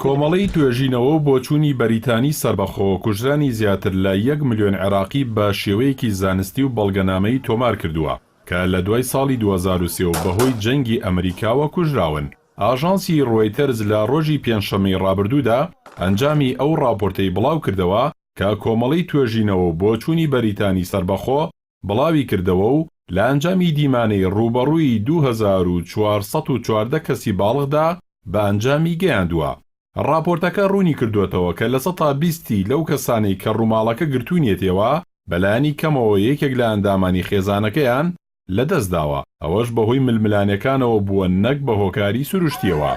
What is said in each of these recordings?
کۆمەڵەی توێژینەوە و بۆچوونی بەریتانی سەربەخۆ کوژرانی زیاتر لە 1 ملیۆن عێراقی بە شێوەیەکی زانستی و بەڵگەنامەیی تۆمار کردووە کە لە دوای ساڵی 2023 و بەهۆی جەنگی ئەمریکاوە کوژراون. ئاژانسی ڕۆیتەرز لە ڕۆژی پێنجشەمەی ڕابردوودا ئەنجامی ئەو راپۆرتەی بڵاو کردەوە کە کۆمەڵەی توێژینەوە و بۆچوونی بەریتانی سەربەخۆ بڵاوی کردەوە و لە ئەنجامی دیمانەی ڕوبەڕووی 2414 کەسی باڵغدا بە ئەنجامی گەیاندووە. راپۆرتەکە ڕوونی کردوێتەوە کە لە 120 لەو کەسانەی کە ڕووماڵەکە گرتوونیێتەوە بەلایانی کەمەوە یەکێک لە ئەندامانی خێزانەکەیان لەدەستداوە، ئەوەش بەهۆی ململانەکانەوە بووە نەک بە هۆکاری سروشتیەوە.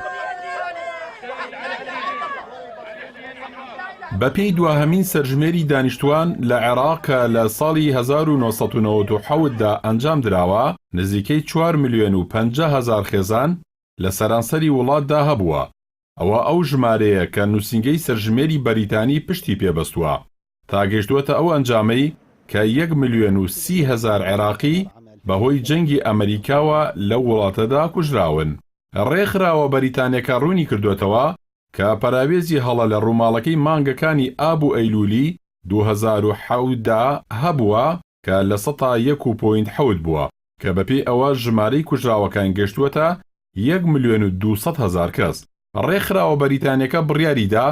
بەپێی دواهەمین سەرژمێری دانیشتوان لە عێراق کە لە ساڵی 1997دا ئەنجام دراوە، نزیکەی 4,050,000 خێزان لە سەرانسەری وڵاتدا هەبووە. ئەوە ئەو ژمارەیە کە نووسینگەی سەرژمێری بەریتانی پشتی پێبەستووە تا گەشتووەتە ئەو ئەنجامەی کە 1,30,000 عێراقی بەهۆی جەنگی ئەمریکاوە لەو وڵاتەدا کوژراون. ڕێکخراوە بەریتانیەکە ڕوونی کردوێتەوە کە پەراوێزی هەڵە لە ڕووماڵەکەی مانگەکانی ئاب و ئەیلولی 2007دا هەبووە کە لە 101.7 بووە کە بەپێی ئەوە ژمارەی کوژراوەکان گەشتووەتە 1,200,000 کەس. ڕێکخراوە بەریتانیەکە بڕیاریدا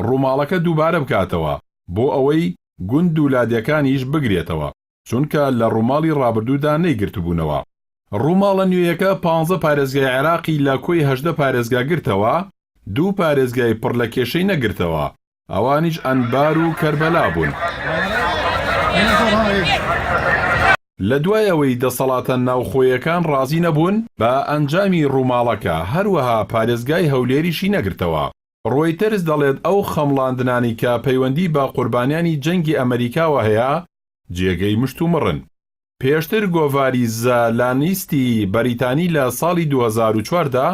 ڕووماڵەکە دووبارە بکاتەوە بۆ ئەوەی گوند و لادیەکانیش بگرێتەوە چونکە لە ڕووماڵی ڕابردوودا نەیگرتبوونەوە. ڕووماڵە نوێیەکە 15 پارێزگای عێراقی لە کۆی 18 پارێزگا گرتەوە، 2 پارێزگای پڕ لە کێشەی نەگرتەوە، ئەوانیش ئەنبار و کەربەلا بوون. لە دوای ئەوەی دەسەڵاتە ناوخۆیەکان ڕازی نەبوون بە ئەنجامی ڕووماڵەکە، هەروەها پارێزگای هەولێریشی نەگرتەوە. ڕۆیتەرز دەڵێت ئەو خەمڵاندنانی کە پەیوەندی بە قوربانیانی جەنگی ئەمریکاوە هەیە جێگەی مشت و مڕن. پێشتر گۆڤاری زالانیستی بەریتانی لە ساڵی 2004دا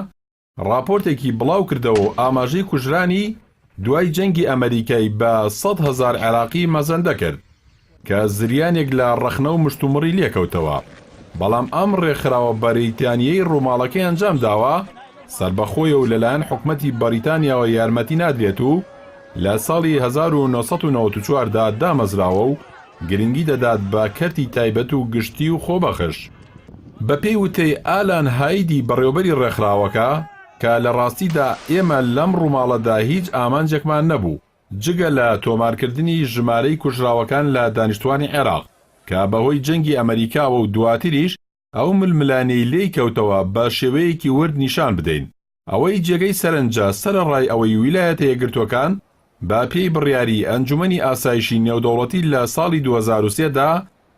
راپۆرتێکی بڵاو کردەوە و ئاماژەی کوژرانی دوای جەنگی ئەمریکای بە 100,000 عێراقی مەزەندە کرد کە زریانێک لە ڕەخنە و مشتومڕی لێکەوتەوە. بەڵام ئەم ڕێکخراوە بەریتانیەی ڕووماڵەکەی ئەنجام داوە سەربەخۆیە و لەلایەن حکومەتی بەریتانیاوە یارمەتی نادرێت و لە ساڵی 1994دا دامەزراوە و گرنگی دەدات بە کەرتی تایبەت و گشتی و خۆبەخش. بەپێی وتەی ئالان هایدی بەڕێوەبەری ڕێکخراوەکە کە لە ڕاستیدا ئێمە لەم ڕووماڵەدا هیچ ئامانجێکمان نەبوو جگە لە تۆمارکردنی ژمارەی کوژراوەکان لە دانیشتوانی عێراق کە بەهۆی جەنگی ئەمریکاوە و دواتریش ئەو ململانەی لێی کەوتەوە بە شێوەیەکی ورد نیشان بدەین. ئەوەی جێگەی سەرنجە سەرەڕای ئەوەی ویلایەتە یەکگرتوەکان با پێی بڕیاری ئەنجومەنی ئاسایشی نێودەوڵەتی لە ساڵی 2003دا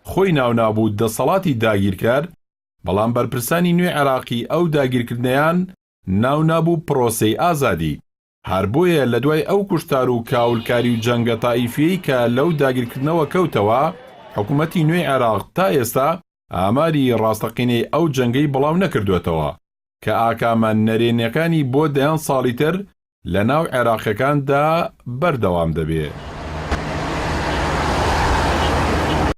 خۆی ناونابوو دەسەڵاتی داگیرکار، بەڵام بەرپرسانی نوێ عێراقی ئەو داگیرکردنیان ناونابوو پرۆسەی ئازادی. هەر بۆیە لە دوای ئەو کوشتار و کاولکاری و جەنگە تائیفیەی کە لەو داگیرکردنەوە کەوتەوە، حکوومەتی نوێی عێراق تا ئێستا ئاماری ڕاستەقینەی ئەو جەنگەی بڵاو نەکردوێتەوە کە ئاکامە نەرێنیەکانی بۆ دەیان ساڵی تر لە ناو عێراقیەکاندا بەردەوام دەبێت.